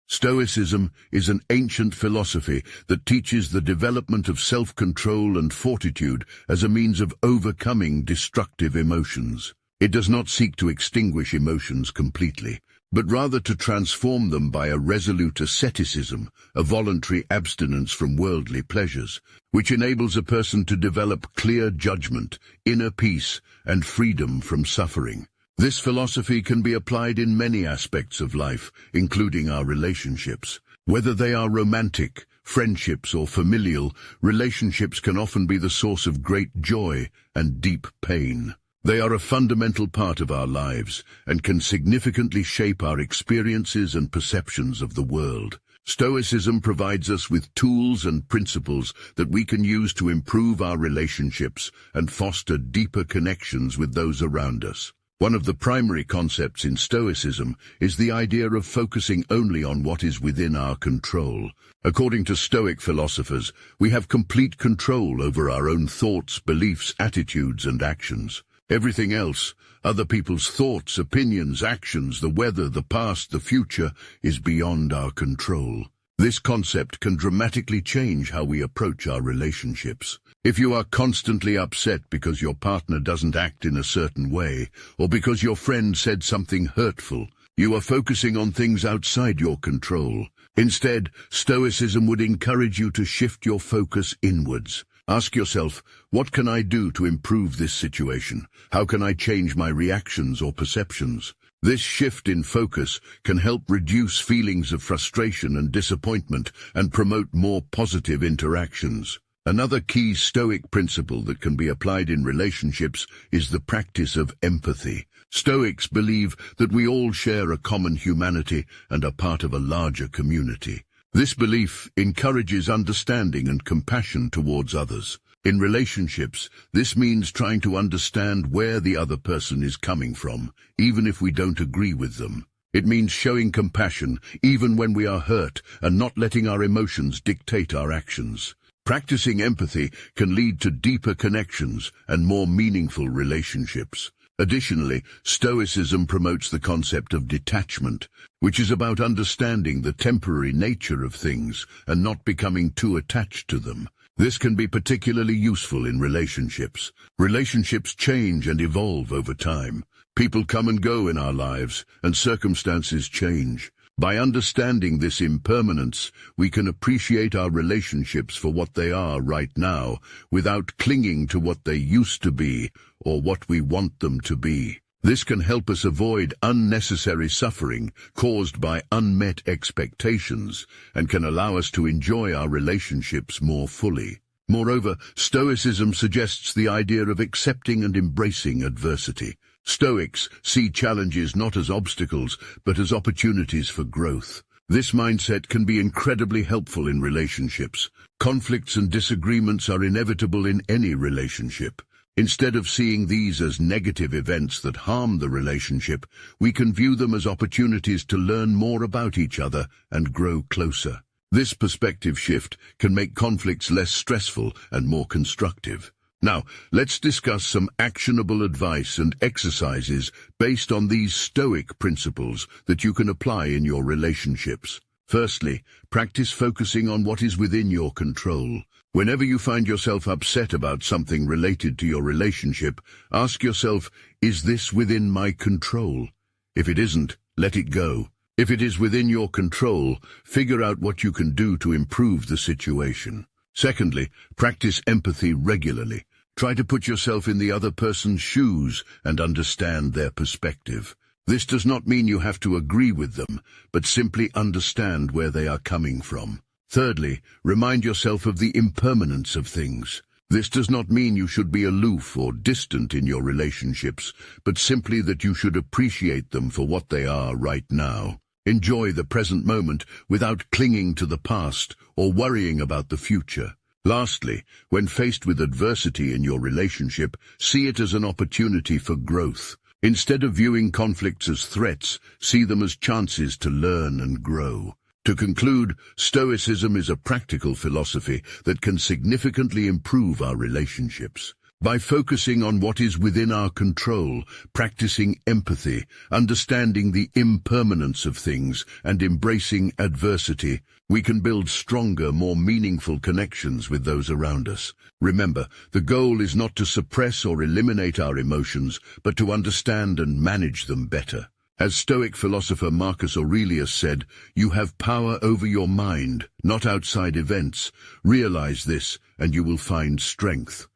Stoicism is an ancient philosophy that teaches the development of self-control and fortitude as a means of overcoming destructive emotions. It does not seek to extinguish emotions completely, but rather to transform them by a resolute asceticism, a voluntary abstinence from worldly pleasures, which enables a person to develop clear judgment, inner peace, and freedom from suffering. This philosophy can be applied in many aspects of life, including our relationships. Whether they are romantic, friendships, or familial, relationships can often be the source of great joy and deep pain. They are a fundamental part of our lives and can significantly shape our experiences and perceptions of the world. Stoicism provides us with tools and principles that we can use to improve our relationships and foster deeper connections with those around us. One of the primary concepts in Stoicism is the idea of focusing only on what is within our control. According to Stoic philosophers, we have complete control over our own thoughts, beliefs, attitudes, and actions. Everything else, other people's thoughts, opinions, actions, the weather, the past, the future, is beyond our control. This concept can dramatically change how we approach our relationships. If you are constantly upset because your partner doesn't act in a certain way, or because your friend said something hurtful, you are focusing on things outside your control. Instead, Stoicism would encourage you to shift your focus inwards. Ask yourself, what can I do to improve this situation? How can I change my reactions or perceptions? This shift in focus can help reduce feelings of frustration and disappointment and promote more positive interactions. Another key Stoic principle that can be applied in relationships is the practice of empathy. Stoics believe that we all share a common humanity and are part of a larger community. This belief encourages understanding and compassion towards others. In relationships, this means trying to understand where the other person is coming from, even if we don't agree with them. It means showing compassion even when we are hurt and not letting our emotions dictate our actions. Practicing empathy can lead to deeper connections and more meaningful relationships. Additionally, Stoicism promotes the concept of detachment, which is about understanding the temporary nature of things and not becoming too attached to them. This can be particularly useful in relationships. Relationships change and evolve over time. People come and go in our lives, and circumstances change. By understanding this impermanence, we can appreciate our relationships for what they are right now, without clinging to what they used to be or what we want them to be. This can help us avoid unnecessary suffering caused by unmet expectations and can allow us to enjoy our relationships more fully. Moreover, Stoicism suggests the idea of accepting and embracing adversity. Stoics see challenges not as obstacles, but as opportunities for growth. This mindset can be incredibly helpful in relationships. Conflicts and disagreements are inevitable in any relationship. Instead of seeing these as negative events that harm the relationship, we can view them as opportunities to learn more about each other and grow closer. This perspective shift can make conflicts less stressful and more constructive. Now, let's discuss some actionable advice and exercises based on these Stoic principles that you can apply in your relationships. Firstly, practice focusing on what is within your control. Whenever you find yourself upset about something related to your relationship, ask yourself, is this within my control? If it isn't, let it go. If it is within your control, figure out what you can do to improve the situation. Secondly, practice empathy regularly. Try to put yourself in the other person's shoes and understand their perspective. This does not mean you have to agree with them, but simply understand where they are coming from. Thirdly, remind yourself of the impermanence of things. This does not mean you should be aloof or distant in your relationships, but simply that you should appreciate them for what they are right now. Enjoy the present moment without clinging to the past or worrying about the future. Lastly, when faced with adversity in your relationship, see it as an opportunity for growth. Instead of viewing conflicts as threats, see them as chances to learn and grow. To conclude, Stoicism is a practical philosophy that can significantly improve our relationships. By focusing on what is within our control, practicing empathy, understanding the impermanence of things, and embracing adversity, we can build stronger, more meaningful connections with those around us. Remember, the goal is not to suppress or eliminate our emotions, but to understand and manage them better. As Stoic philosopher Marcus Aurelius said, "You have power over your mind, not outside events. Realize this, and you will find strength."